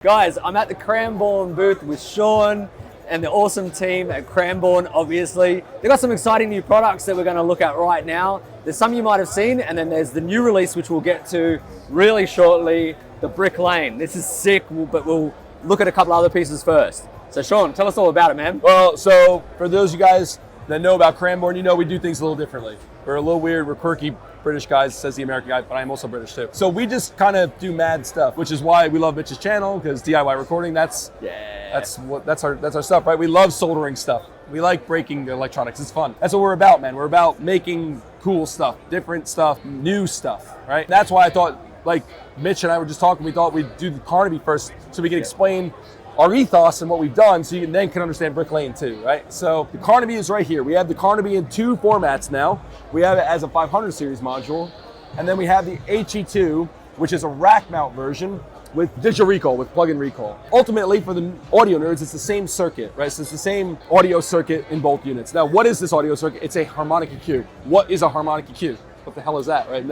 Guys, I'm at the Cranborne booth with Sean and the awesome team at Cranborne, obviously. They've got some exciting new products that we're going to look at right now. There's some you might have seen, and then there's the new release, which we'll get to really shortly, the Bricklane. This is sick, but we'll look at a couple other pieces first. So Sean, tell us all about it, man. Well, so for those of you guys that know about Cranborne, you know we do things a little differently. We're a little weird, we're quirky British guys, says the American guy, but I'm also British too. So we just kind of do mad stuff, which is why we love Mitch's channel, because DIY recording, that's our stuff, right? We love soldering stuff. We like breaking electronics, it's fun. That's what we're about, man. We're about making cool stuff, different stuff, new stuff, right? That's why I thought, like Mitch and I were just talking, we thought we'd do the Carnaby first so we could explain our ethos and what we've done, so you then can understand Bricklane too, right? So the Carnaby is right here. We have the Carnaby in two formats now. We have it as a 500 series module, and then we have the HE2, which is a rack mount version with digital recall, with plug-in recall. Ultimately, for the audio nerds, it's the same circuit, right? So it's the same audio circuit in both units. Now, what is this audio circuit? It's a harmonic EQ. What is a harmonic EQ? What the hell is that, right?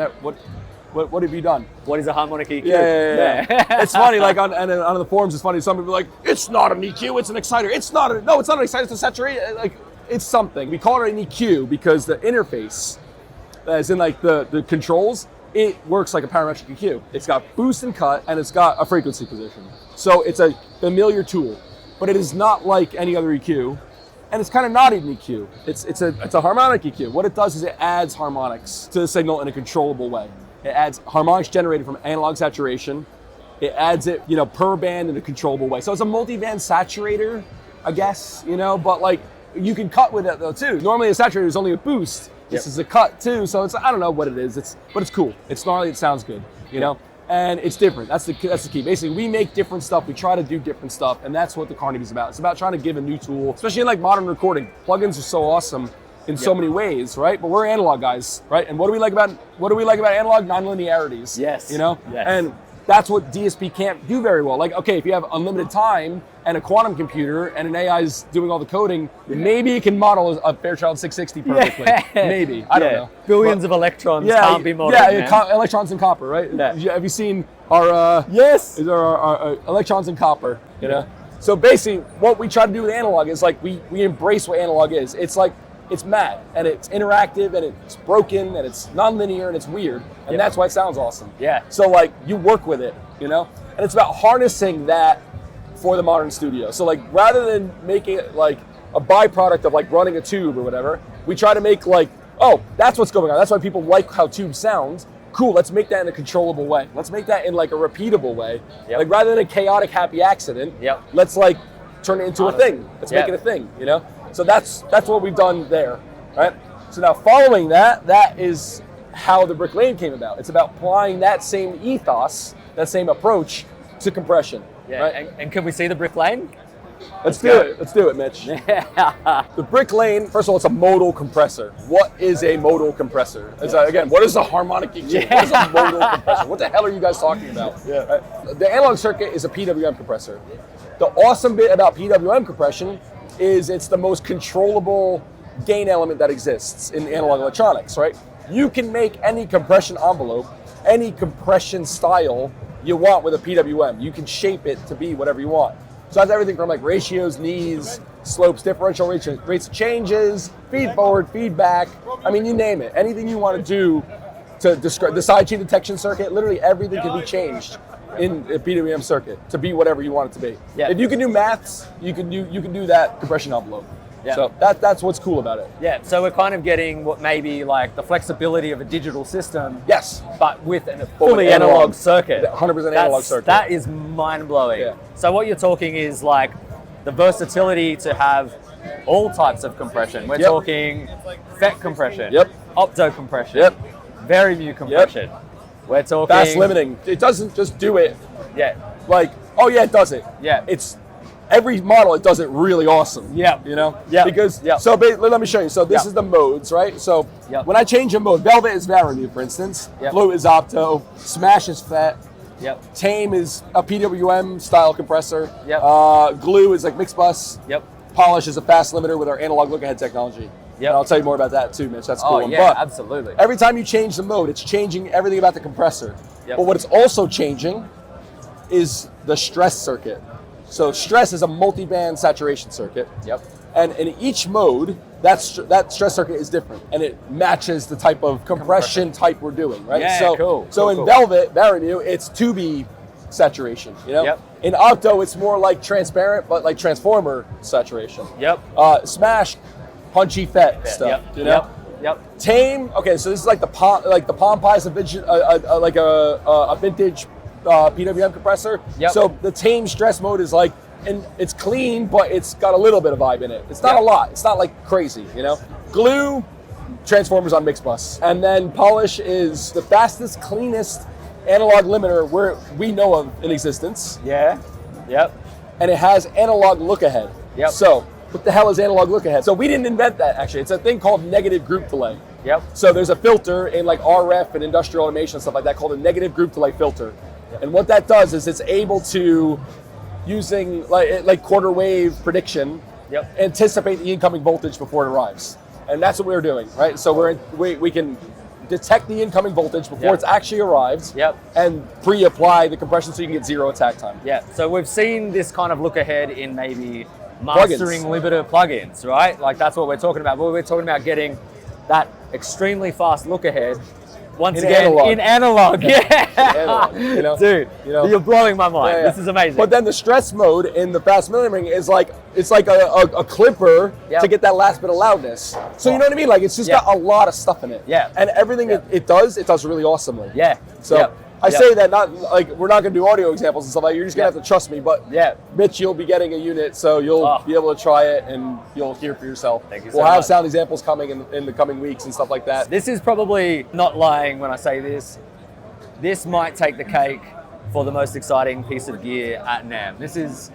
What have you done? What is a harmonic EQ? Yeah. It's funny, like on the forums, it's funny. Some people are like, it's not an EQ, it's an exciter. No, it's not an exciter, it's a saturator. Like, it's something. We call it an EQ because the interface, as in like the controls, it works like a parametric EQ. It's got boost and cut, and it's got a frequency position. So it's a familiar tool, but it is not like any other EQ. And it's kind of not even EQ. It's a harmonic EQ. What it does is it adds harmonics to the signal in a controllable way. It adds harmonics generated from analog saturation. It adds it, per band in a controllable way. So it's a multi-band saturator, I guess, but like you can cut with it though too. Normally a saturator is only a boost. This is a cut too, so I don't know what it is. But it's cool. It's gnarly, it sounds good, and it's different. That's the key. Basically, we make different stuff. We try to do different stuff, and that's what the Carnaby is about. It's about trying to give a new tool, especially in like modern recording. Plugins are so awesome in so many ways, right? But we're analog guys, right? And what do we like about analog? Non-linearities. Yes. Yes. And that's what DSP can't do very well. Like, okay, if you have unlimited time and a quantum computer and an AI is doing all the coding, maybe it can model a Fairchild 660 perfectly. Maybe. I don't know. Billions of electrons can't be modeled. Electrons in copper, right? Yeah. Have you seen our our electrons in copper? So basically, what we try to do with analog is like we embrace what analog is. It's like it's mad and it's interactive and it's broken and it's non-linear and it's weird, and that's why it sounds awesome. Yeah. So like you work with it, and it's about harnessing that for the modern studio. So like rather than making it like a byproduct of like running a tube or whatever, we try to make like, oh, that's what's going on. That's why people like how tubes sound. Cool, let's make that in a controllable way. Let's make that in like a repeatable way. Yep. Like rather than a chaotic happy accident, let's like turn it into a thing. Let's make it a thing, So that's what we've done there, right? So now following that is how the Bricklane came about. It's about applying that same ethos, that same approach to compression. Yeah, right? and can we see the Bricklane? Let's do it, Mitch. Yeah. The Bricklane, first of all, it's a modal compressor. What is a modal compressor? Again, what is a harmonic EQ? Yeah. What is a modal compressor? What the hell are you guys talking about? Yeah. Right? The analog circuit is a PWM compressor. The awesome bit about PWM compression is it's the most controllable gain element that exists in analog electronics, right? You can make any compression envelope, any compression style you want with a PWM. You can shape it to be whatever you want. So that's everything from like ratios, knees, slopes, differential rates of changes, feed forward, feedback. I mean, you name it. Anything you want to do to describe the side chain detection circuit, literally everything can be changed in a PWM circuit to be whatever you want it to be. Yeah. If you can do maths, you can do that compression envelope. Yeah. So that's what's cool about it. Yeah, so we're kind of getting what maybe like the flexibility of a digital system. Yes. But with a fully analog circuit. 100% analog circuit. That is mind-blowing. Yeah. So what you're talking is like the versatility to have all types of compression. We're talking FET compression. Yep. Opto compression. Yep. Very mu compression. Yep. We're talking fast limiting. It doesn't just do it. Yeah. Like, oh yeah, it does it. Yeah. It's every model, it does it really awesome. Yeah. Yeah. Because so let me show you. So this is the modes, right? So when I change a mode, Velvet is Varimu, for instance. Yep. Flute is Opto. Smash is FET. Yep. Tame is a PWM style compressor. Yep. Glue is like mixed bus. Yep. Polish is a fast limiter with our analog look ahead technology. Yep. And I'll tell you more about that too, Mitch. That's cool. Oh, yeah, but absolutely. Every time you change the mode, it's changing everything about the compressor. Yep. But what it's also changing is the stress circuit. So stress is a multi-band saturation circuit. Yep. And in each mode, that stress circuit is different, and it matches the type of compression type we're doing, right? Yeah, so, cool. So cool, in cool. Velvet, Varenyl, it's 2B saturation, you know? Yep. In Octo, it's more like transparent, but like transformer saturation. Yep. Smash, punchy fet stuff, Yep. you know? Yep. Tame, okay, so this is like the Palm Pie is a vintage PWM compressor. Yep. So the tame stress mode is like, and it's clean, but it's got a little bit of vibe in it. It's not Yep. a lot. It's not like crazy, you know? Glue, transformers on mix bus. And then polish is the fastest, cleanest analog limiter we know of in existence. Yeah. Yep. And it has analog look ahead. Yep. So what the hell is analog look ahead? So we didn't invent that, actually. It's a thing called negative group delay. Yep. So there's a filter in like RF and industrial automation and stuff like that called a negative group delay filter. Yep. And what that does is it's able to, using like quarter wave prediction, Yep. anticipate the incoming voltage before it arrives. And that's what we're doing, right? So we can detect the incoming voltage before Yep. it's actually arrived. Yep. And pre-apply the compression so you can get zero attack time. Yeah, so we've seen this kind of look ahead in maybe mastering limiter plugins, right? Like that's what we're talking about. But we're talking about getting that extremely fast look ahead. Once again, in analog. Yeah. Analog, you know? Dude, you're blowing my mind. Yeah, yeah. This is amazing. But then the stress mode in the fast millering is like, it's like a clipper Yep. to get that last bit of loudness. So you know what I mean? Like it's just Yeah. got a lot of stuff in it. Yeah. And everything Yeah. it does really awesomely. Yeah. So Yep. I Yep. say that not like we're not gonna do audio examples and stuff like that. You're just gonna Yep. have to trust me. But Yeah. Mitch, you'll be getting a unit, so you'll be able to try it and you'll hear for yourself. Thank you We'll so have much. sound examples coming in the coming weeks and stuff like that. This is probably not lying when I say this. This might take the cake for the most exciting piece of gear at NAMM. This is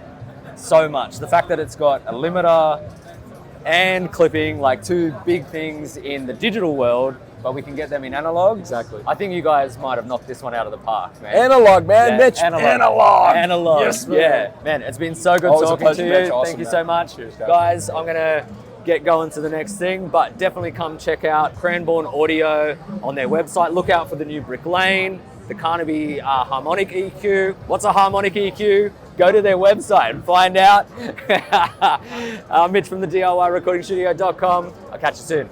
so much. The fact that it's got a limiter and clipping, like two big things in the digital world, but we can get them in analog. Exactly. I think you guys might have knocked this one out of the park, man. Analog, man, Yeah, Mitch. analog. Yes, man. Yeah, man, it's been so good Always a talking pleasure, to Mitch. you. Awesome, Thank you man. so much. Cheers, guys. I'm going to get going to the next thing, but definitely come check out Cranborne Audio on their website. Look out for the new Bricklane, the Carnaby harmonic EQ. What's a harmonic EQ? Go to their website and find out. Mitch from the DIYrecordingstudio.com. I'll catch you soon.